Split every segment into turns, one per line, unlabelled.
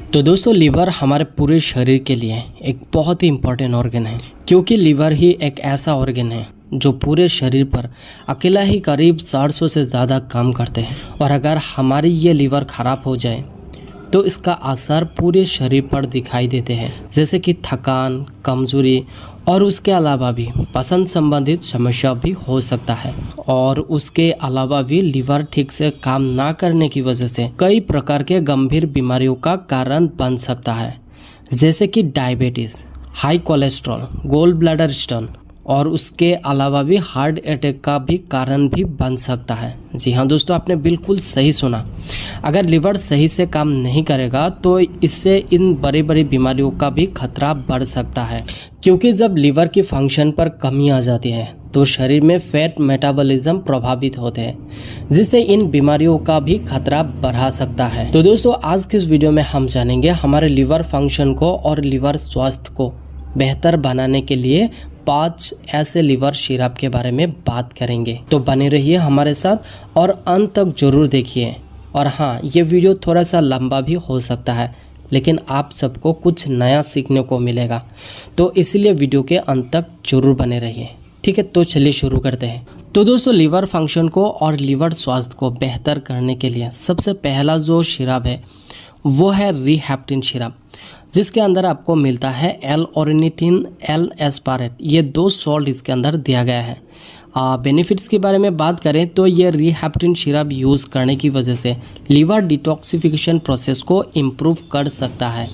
तो दोस्तों लीवर हमारे पूरे शरीर के लिए एक बहुत ही इम्पोर्टेंट ऑर्गन है, क्योंकि लीवर ही एक ऐसा ऑर्गन है जो पूरे शरीर पर अकेला ही करीब 400 से ज़्यादा काम करते हैं। और अगर हमारी ये लीवर ख़राब हो जाए तो इसका असर पूरे शरीर पर दिखाई देते हैं, जैसे कि थकान, कमजोरी और उसके अलावा भी पसंद संबंधित समस्या भी हो सकता है। और उसके अलावा भी लीवर ठीक से काम ना करने की वजह से कई प्रकार के गंभीर बीमारियों का कारण बन सकता है, जैसे कि diabetes, high cholesterol, gall bladder stone और उसके अलावा भी हार्ट अटैक का भी कारण भी बन सकता है। जी हाँ दोस्तों, आपने बिल्कुल सही सुना। अगर लीवर सही से काम नहीं करेगा तो इससे इन बड़ी बड़ी बीमारियों का भी खतरा बढ़ सकता है, क्योंकि जब लीवर की फंक्शन पर कमी आ जाती है तो शरीर में फैट मेटाबॉलिज्म प्रभावित होते हैं, जिससे इन बीमारियों का भी खतरा बढ़ा सकता है। तो दोस्तों, आज के इस वीडियो में हम जानेंगे हमारे लीवर फंक्शन को और लीवर स्वास्थ्य को बेहतर बनाने के लिए 5 ऐसे लीवर सिरप के बारे में बात करेंगे। तो बने रहिए हमारे साथ और अंत तक जरूर देखिए। और हाँ, ये वीडियो थोड़ा सा लंबा भी हो सकता है, लेकिन आप सबको कुछ नया सीखने को मिलेगा, तो इसलिए वीडियो के अंत तक जरूर बने रहिए। ठीक है, तो चलिए शुरू करते हैं। तो दोस्तों, लीवर फंक्शन को और लीवर स्वास्थ्य को बेहतर करने के लिए सबसे पहला जो सिरप है वो है रिहैप्टेन सिरप, जिसके अंदर आपको मिलता है L-ऑर्निथिन, L-एस्पारेट। ये 2 सॉल्ट इसके अंदर दिया गया है। बेनिफिट्स के बारे में बात करें तो ये रिहैप्टेन सिरप यूज़ करने की वजह से लीवर डिटॉक्सिफिकेशन प्रोसेस को इम्प्रूव कर सकता है,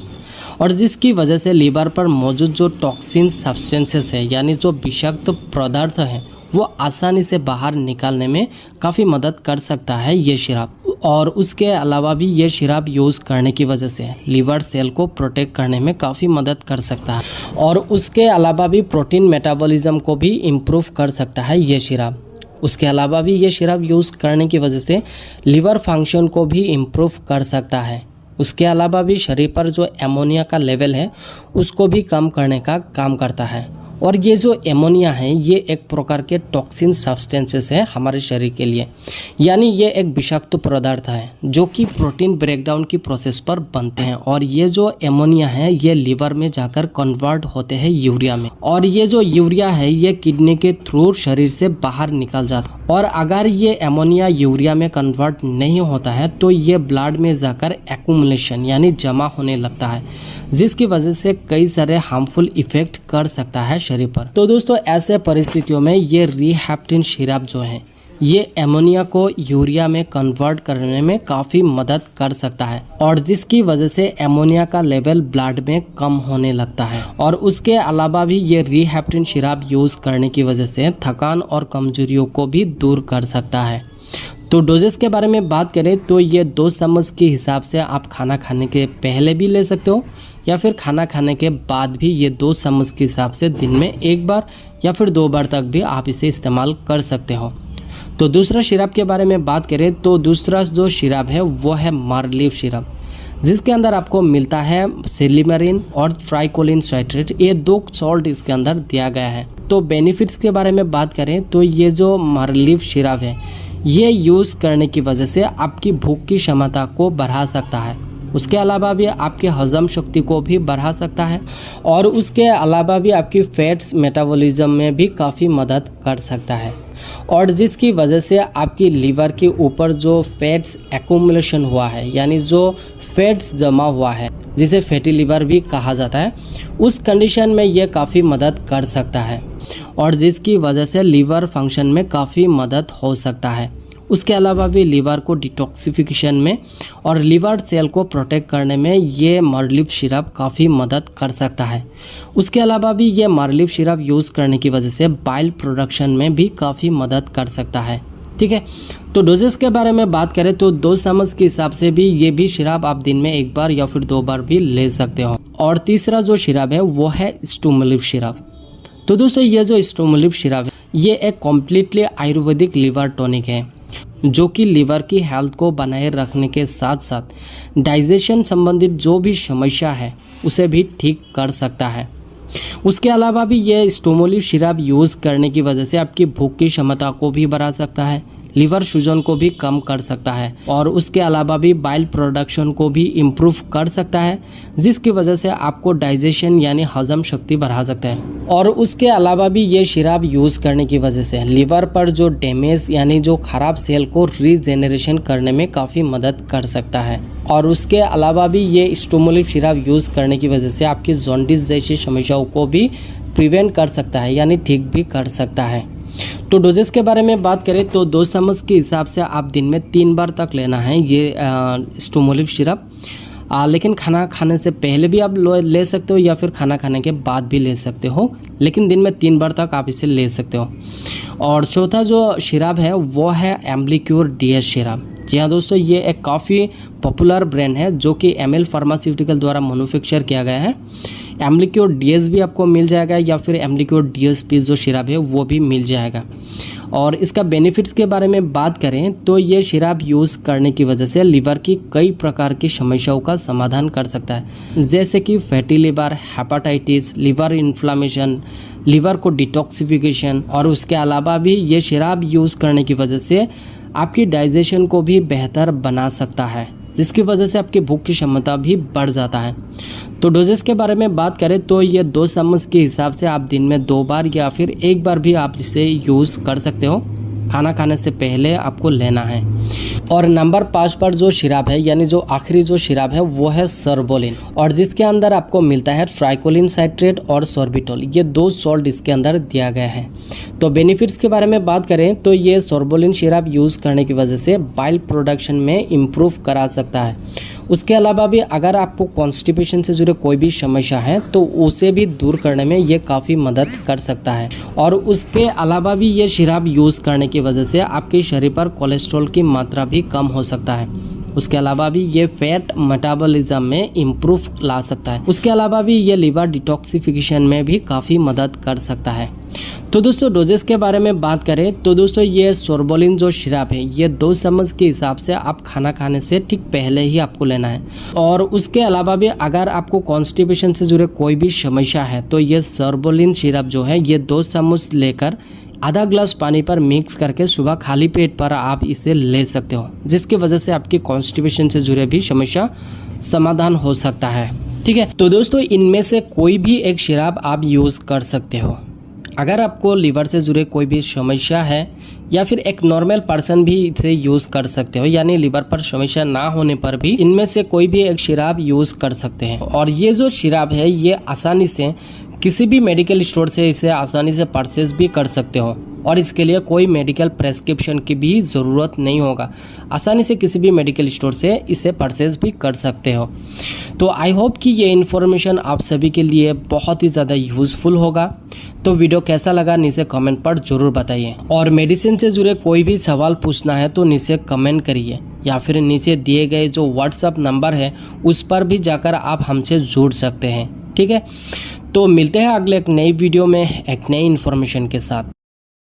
और जिसकी वजह से लीवर पर मौजूद जो टॉक्सिन सब्सटेंसेस है, यानी जो विषाक्त पदार्थ हैं, वो आसानी से बाहर निकालने में काफ़ी मदद कर सकता है ये सिरप। और उसके अलावा भी ये सिरप यूज़ करने की वजह से लीवर सेल को प्रोटेक्ट करने में काफ़ी मदद कर सकता है, और उसके अलावा भी प्रोटीन मेटाबॉलिज्म को भी इम्प्रूव कर सकता है ये सिरप। उसके अलावा भी ये सिरप यूज़ करने की वजह से लीवर फंक्शन को भी इम्प्रूव कर सकता है। उसके अलावा भी शरीर पर जो एमोनिया का लेवल है उसको भी कम करने का काम करता है। और ये जो एमोनिया है ये एक प्रकार के टॉक्सिन सब्सटेंसेस है हमारे शरीर के लिए, यानी ये एक विषाक्त पदार्थ है जो कि प्रोटीन ब्रेकडाउन की प्रोसेस पर बनते हैं। और ये जो एमोनिया है ये लीवर में जाकर कन्वर्ट होते हैं यूरिया में, और ये जो यूरिया है ये किडनी के थ्रू शरीर से बाहर निकल जाता है। और अगर ये एमोनिया यूरिया में कन्वर्ट नहीं होता है तो ये ब्लड में जाकर एक्यूमुलेशन यानी जमा होने लगता है, जिसकी वजह से कई सारे हार्मफुल इफेक्ट कर सकता है शरीर पर। तो दोस्तों, ऐसे परिस्थितियों में ये रिहैप्टेन सिरप जो है ये एमोनिया को यूरिया में कन्वर्ट करने में काफ़ी मदद कर सकता है, और जिसकी वजह से एमोनिया का लेवल ब्लड में कम होने लगता है। और उसके अलावा भी ये रिहैप्टेन सिरप यूज़ करने की वजह से थकान और कमजोरियों को भी दूर कर सकता है। तो डोजेस के बारे में बात करें तो ये 2 चम्मच के हिसाब से आप खाना खाने के पहले भी ले सकते हो, या फिर खाना खाने के बाद भी ये 2 चम्मच के हिसाब से दिन में 1 बार या फिर 2 बार तक भी आप इसे इस्तेमाल कर सकते हो। तो दूसरा सिरप के बारे में बात करें तो दूसरा जो सिरप है वो है मारलीव सिरप, जिसके अंदर आपको मिलता है सिलिमरीन और ट्राइकोलिन साइट्रेट। ये 2 सॉल्ट इसके अंदर दिया गया है। तो बेनिफिट्स के बारे में बात करें तो ये जो मारलीव सिरप है ये यूज़ करने की वजह से आपकी भूख की क्षमता को बढ़ा सकता है। उसके अलावा भी आपके हजम शक्ति को भी बढ़ा सकता है, और उसके अलावा भी आपकी फैट्स मेटाबॉलिज्म में भी काफ़ी मदद कर सकता है, और जिसकी वजह से आपकी लीवर के ऊपर जो फैट्स एक्यूमुलेशन हुआ है, यानी जो फैट्स जमा हुआ है, जिसे फैटी लीवर भी कहा जाता है, उस कंडीशन में ये काफ़ी मदद कर सकता है, और जिसकी वजह से लीवर फंक्शन में काफ़ी मदद हो सकता है। उसके अलावा भी लीवर को डिटॉक्सिफिकेशन में और लीवर सेल को प्रोटेक्ट करने में ये मारलीव सिरप काफ़ी मदद कर सकता है। उसके अलावा भी ये मारलीव सिरप यूज़ करने की वजह से बाइल प्रोडक्शन में भी काफ़ी मदद कर सकता है। ठीक है, तो डोजेस के बारे में बात करें तो 2 चम्मच के हिसाब से भी ये भी सिरप आप दिन में 1 बार या फिर 2 बार भी ले सकते हो। और तीसरा जो सिरप है वो है स्टूमलिव सिरप। तो दोस्तों, ये जो स्टूमलिव सिरप है ये एक कम्प्लीटली आयुर्वेदिक लीवर टॉनिक है, जो कि लीवर की हेल्थ को बनाए रखने के साथ साथ डाइजेशन संबंधित जो भी समस्या है उसे भी ठीक कर सकता है। उसके अलावा भी ये स्टूमलिव सिरप यूज़ करने की वजह से आपकी भूख की क्षमता को भी बढ़ा सकता है, लिवर सूजन को भी कम कर सकता है और उसके अलावा भी बाइल प्रोडक्शन को भी इम्प्रूव कर सकता है, जिसकी वजह से आपको डाइजेशन यानी हजम शक्ति बढ़ा सकता है। और उसके अलावा भी ये सिरप यूज़ करने की वजह से लिवर पर जो डैमेज यानी जो खराब सेल को रीजेनरेशन करने में काफ़ी मदद कर सकता है। और उसके अलावा भी ये स्टोमोलिव सिरप यूज़ करने की वजह से आपकी जॉन्डिस जैसी समस्याओं को भी प्रिवेंट कर सकता है यानी ठीक भी कर सकता है। तो डोजेस के बारे में बात करें तो 2 चम्मच के हिसाब से आप दिन में 3 बार तक लेना है ये स्टोमोलिव सिरप। लेकिन खाना खाने से पहले भी आप ले सकते हो या फिर खाना खाने के बाद भी ले सकते हो, लेकिन दिन में 3 बार तक आप इसे ले सकते हो। और चौथा जो सिरप है वो है एम्बलीक्योर डीएस सिरप। जी हाँ दोस्तों, ये एक काफ़ी पॉपुलर ब्रांड है जो कि एमएल फार्मास्यूटिकल द्वारा मैन्युफैक्चर किया गया है। एम्बलीक्योर डीएस भी आपको मिल जाएगा या फिर एम्बलीक्योर डीएसपी जो सिरप है वो भी मिल जाएगा। और इसका बेनिफिट्स के बारे में बात करें तो ये सिरप यूज़ करने की वजह से लिवर की कई प्रकार की समस्याओं का समाधान कर सकता है, जैसे कि fatty liver, hepatitis, liver inflammation, liver को डिटॉक्सिफिकेशन। और उसके अलावा भी ये सिरप यूज़ करने की वजह से आपकी डाइजेशन को भी बेहतर बना सकता है, जिसकी वजह से आपकी भूख की क्षमता भी बढ़ जाता है। तो डोजेस के बारे में बात करें तो ये 2 चम्मच के हिसाब से आप दिन में 2 बार या फिर 1 बार भी आप इसे यूज़ कर सकते हो। खाना खाने से पहले आपको लेना है। और नंबर 5 पर जो सिरप है यानी जो आखिरी जो सिरप है वो है सर्बोलिन, और जिसके अंदर आपको मिलता है ट्राइकोलिन साइट्रेट और सॉर्बिटोल। ये 2 सॉल्ट इसके अंदर दिया गया है। तो बेनिफिट्स के बारे में बात करें तो ये सर्बोलिन सिरप यूज़ करने की वजह से बाइल प्रोडक्शन में इम्प्रूव करा सकता है। उसके अलावा भी अगर आपको कॉन्स्टिपेशन से जुड़े कोई भी समस्या है तो उसे भी दूर करने में ये काफ़ी मदद कर सकता है। और उसके अलावा भी ये सिरप यूज़ करने की वजह से आपके शरीर पर कोलेस्ट्रॉल की मात्रा भी कम हो सकता है। उसके अलावा भी ये फैट मेटाबॉलिज्म में इम्प्रूव ला सकता है। उसके अलावा भी ये लिवर डिटॉक्सिफिकेशन में भी काफ़ी मदद कर सकता है। तो दोस्तों डोजेस के बारे में बात करें तो दोस्तों ये सर्बोलिन जो सिरप है ये 2 चम्मच के हिसाब से आप खाना खाने से ठीक पहले ही आपको लेना है। और उसके अलावा भी अगर आपको कॉन्स्टिपेशन से जुड़े कोई भी समस्या है तो ये सर्बोलिन सिरप जो है ये 2 चम्मच लेकर आधा ग्लास पानी पर मिक्स करके सुबह खाली पेट पर आप इसे ले सकते हो, जिसकी वजह से आपकी कॉन्स्टिपेशन से जुड़े भी समस्या समाधान हो सकता है। ठीक है, तो दोस्तों इनमें से कोई भी एक सिरप आप यूज़ कर सकते हो। अगर आपको लिवर से जुड़े कोई भी समस्या है या फिर एक नॉर्मल पर्सन भी इसे यूज़ कर सकते हो, यानी लिवर पर समस्या ना होने पर भी इनमें से कोई भी एक सिरप यूज़ कर सकते हैं। और ये जो सिरप है ये आसानी से किसी भी मेडिकल स्टोर से इसे आसानी से परचेज भी कर सकते हो और इसके लिए कोई मेडिकल प्रेस्क्रिप्शन की भी ज़रूरत नहीं होगा। आसानी से किसी भी मेडिकल स्टोर से इसे परचेज भी कर सकते हो। तो आई होप कि ये इन्फॉर्मेशन आप सभी के लिए बहुत ही ज़्यादा यूज़फुल होगा। तो वीडियो कैसा लगा नीचे कमेंट पर ज़रूर बताइए। और मेडिसिन से जुड़े कोई भी सवाल पूछना है तो नीचे कमेंट करिए या फिर नीचे दिए गए जो व्हाट्सएप नंबर है उस पर भी जाकर आप हमसे जुड़ सकते हैं। ठीक है, तो मिलते हैं अगले एक नई वीडियो में एक नई इन्फॉर्मेशन के साथ।